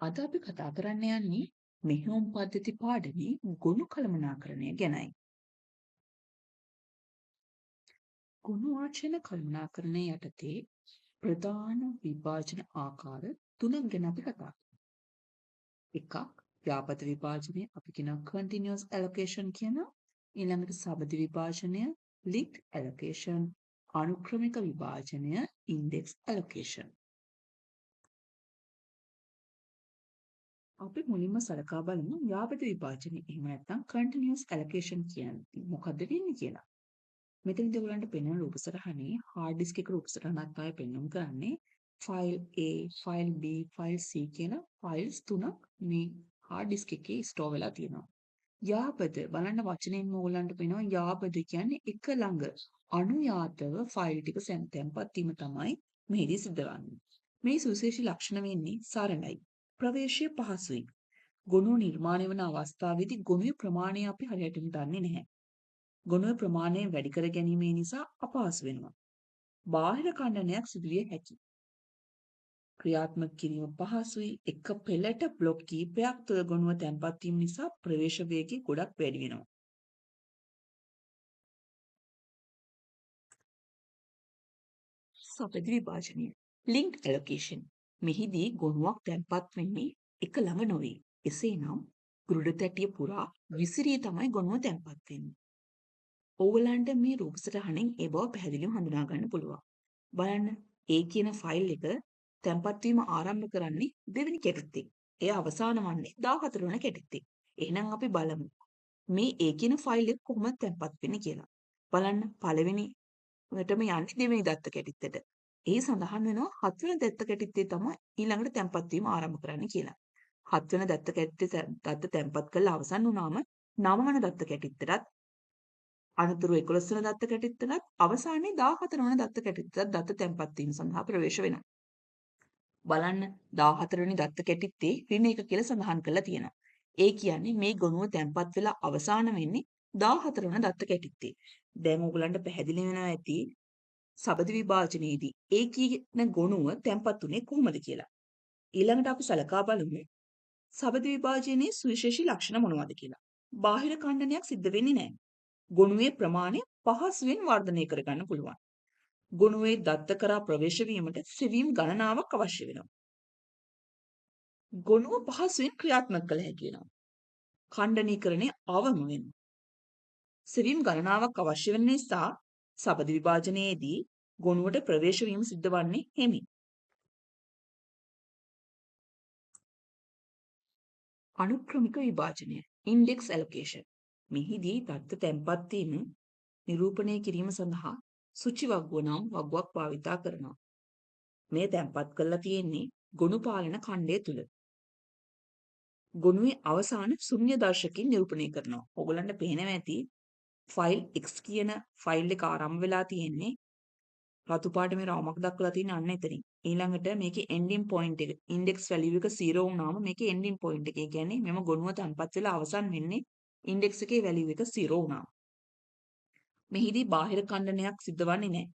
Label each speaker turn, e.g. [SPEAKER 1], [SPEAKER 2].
[SPEAKER 1] අද අපි කතා කරන්න යන්නේ මෙහෙයුම් පද්ධති පාඩමේ ගොනු කළමනාකරණය ගැනයි. ගොනු වාචන කළමනාකරණය යටතේ ප්‍රධාන විභාජන ආකාර තුනක් ගැන අපි කතා කරමු. එකක් ව්‍යාපෘත විභාජනය අපි කියනවා continuous allocation කියනවා. ඊළඟට සබඳ විභාජනය linked allocation, අනුක්‍රමික විභාජනය index allocation. අපි මුලින්ම සලකා බලමු ව්‍යාපෘත විභාජනය. එහෙම නැත්නම් continuous allocation කියන්නේ මොකද්ද වෙන්නේ කියලා. මෙතනදී ඔයගලන්ට පෙනෙන රූපසටහනේ hard disk එක රූපසටහනක් තමයි පෙන්වන්න කරන්නේ. file A, file B, file C කියන files තුනක් මේ hard disk එකේ store වෙලා තියෙනවා. යාපද බලන්න වචනෙන්ම ඔයගලන්ට පේනවා යාපද කියන්නේ එක ළඟ අනුයාතව ෆයිල් ටික තැන්පත් වීම තමයි මෙහිදී සිද්ධ වෙන්නේ. මේ සුවිශේෂී ලක්ෂණ වෙන්නේ සරලයි. ප්‍රවේශය පහසුයි. ගොනුව නිර්මාණය වන අවස්ථාවේදී ගොනුවේ ප්‍රමාණය අපි හරියටම දන්නේ නැහැ. ගොනුවේ ප්‍රමාණය වැඩි කර ගැනීම නිසා අපහසු වෙනවා. බාහිර ඛණ්ඩනයක් සිදුවිය හැකියි. ක්‍රියාත්මක කිරීම පහසුයි. එක පෙළට බ්ලොක් කීපයක් තුළ ගොනුව තැන්පත් වීම නිසා ප්‍රවේශ වේගය ගොඩක් වැඩි වෙනවා. සපද විභාජනය linked allocation මෙහිදී ගොනුවක් තැන්පත් වෙන්නේ එක ළඟ නොවේ. එසේනම් ගුරුඩ තැටිය පුරා විසිරී තමයි ගොනුව තැන්පත් වෙන්නේ. ඕගලන්ට මේ රූපසටහනින් ඒ බව පැහැදිලිව හඳුනා ගන්න පුළුවන්. බලන්න A කියන ෆයිල් එක තැන්පත් වීම ආරම්භ කරන්නේ දෙවෙනි කැටිත්තෙන්. එය අවසාන වන්නේ 14 වෙනි කැටිත්තෙන්. එහෙනම් අපි බලමු මේ A කියන ෆයිල් එක කොහොමද තැන්පත් වෙන්නේ කියලා. බලන්න පළවෙනි වටම යන්නේ දෙවෙනි දත්ත කැටිත්තට. එහි සඳහන් වෙනවා 7 වෙනි දත්ත කැටිත්තේ තමයි ඊළඟට තැන්පත් වීම ආරම්භ කරන්න කියලා. 7 වෙනි දත්ත කැටිත්තේ දත්ත තැන්පත් කරලා අවසන් වුණාම 9 වෙනි දත්ත කැටිත්තටත් අනතුරු 11 වෙනි දත්ත කැටිත්තටත් අවසානයේ 14 වෙනි දත්ත කැටිත්තටත් දත්ත තැන්පත් වීම සඳහා ප්‍රවේශ වෙනවා. බලන්න 14 වෙනි දත්ත කැටිත්තේ ඍණ 1 කියලා සඳහන් කරලා තියෙනවා. ඒ කියන්නේ මේ ගොනුව තැන්පත් වෙලා අවසාන වෙන්නේ 14 වෙනි දත්ත කැටිත්තේ. දැන් ඕගලන්ට පැහැදිලි වෙනවා ඇති සබඳ විභාජනයේදී ඒ කියන ගොනුව තැන්පත් උනේ කොහොමද කියලා. ඊළඟට අපි සලකා බලමු සබඳ විභාජනයේ සුවිශේෂී ලක්ෂණ මොනවද කියලා. බාහිර ඛණ්ඩනයක් සිද්ධ වෙන්නේ නැහැ. ගොනුවේ ප්‍රමාණය පහසුවෙන් වර්ධනය කරගන්න පුළුවන්. ගොනුවේ දත්ත කරා ප්‍රවේශ වීමට සෙවීම් ගණනාවක් අවශ්‍ය වෙනවා. ගොනුව පහසුවෙන් ක්‍රියාත්මක කළ හැකි වෙනවා. ඛණ්ඩනීකරණය අවම වෙනවා. සෙවීම් ගණනාවක් අවශ්‍ය වෙන නිසා සබඳ විභාජනයේදී ගොනුවට ප්‍රවේශ වීම සිද්ධ වන්නේ හිමින්. අනුක්‍රමික විභාජනය index allocation මෙහිදී දත්ත තැන්පත් වීම නිරූපණය කිරීම සඳහා සුචි වග්ගුව නම් වග්ගුවක් භාවිතා කරනවා. මේ තැන්පත් කරලා තියෙන්නේ ගොනු පාලන ඛණ්ඩය තුල. ගොනුවේ අවසාන ශුන්‍ය දර්ශකයෙන් නිරූපණය කරනවා. ඕගලන්ට පේනවා ඇති ෆයිල් X කියන ෆයිල් එක ආරම්භ වෙලා තියෙන්නේ රතු පාට මේ රවුමක් දක්වලා තියෙන අන්න එතනින්. ඊළඟට මේකේ ending point එක index value එක 0 වුණාම මේකේ ending point එක. ඒ කියන්නේ මෙම ගොනුව තැන්පත් වෙලා අවසන් වෙන්නේ index එකේ value එක 0 වුණාම. මෙහිදී බාහිර ඛණ්ඩනයක් සිද්ධ වන්නේ නැහැ.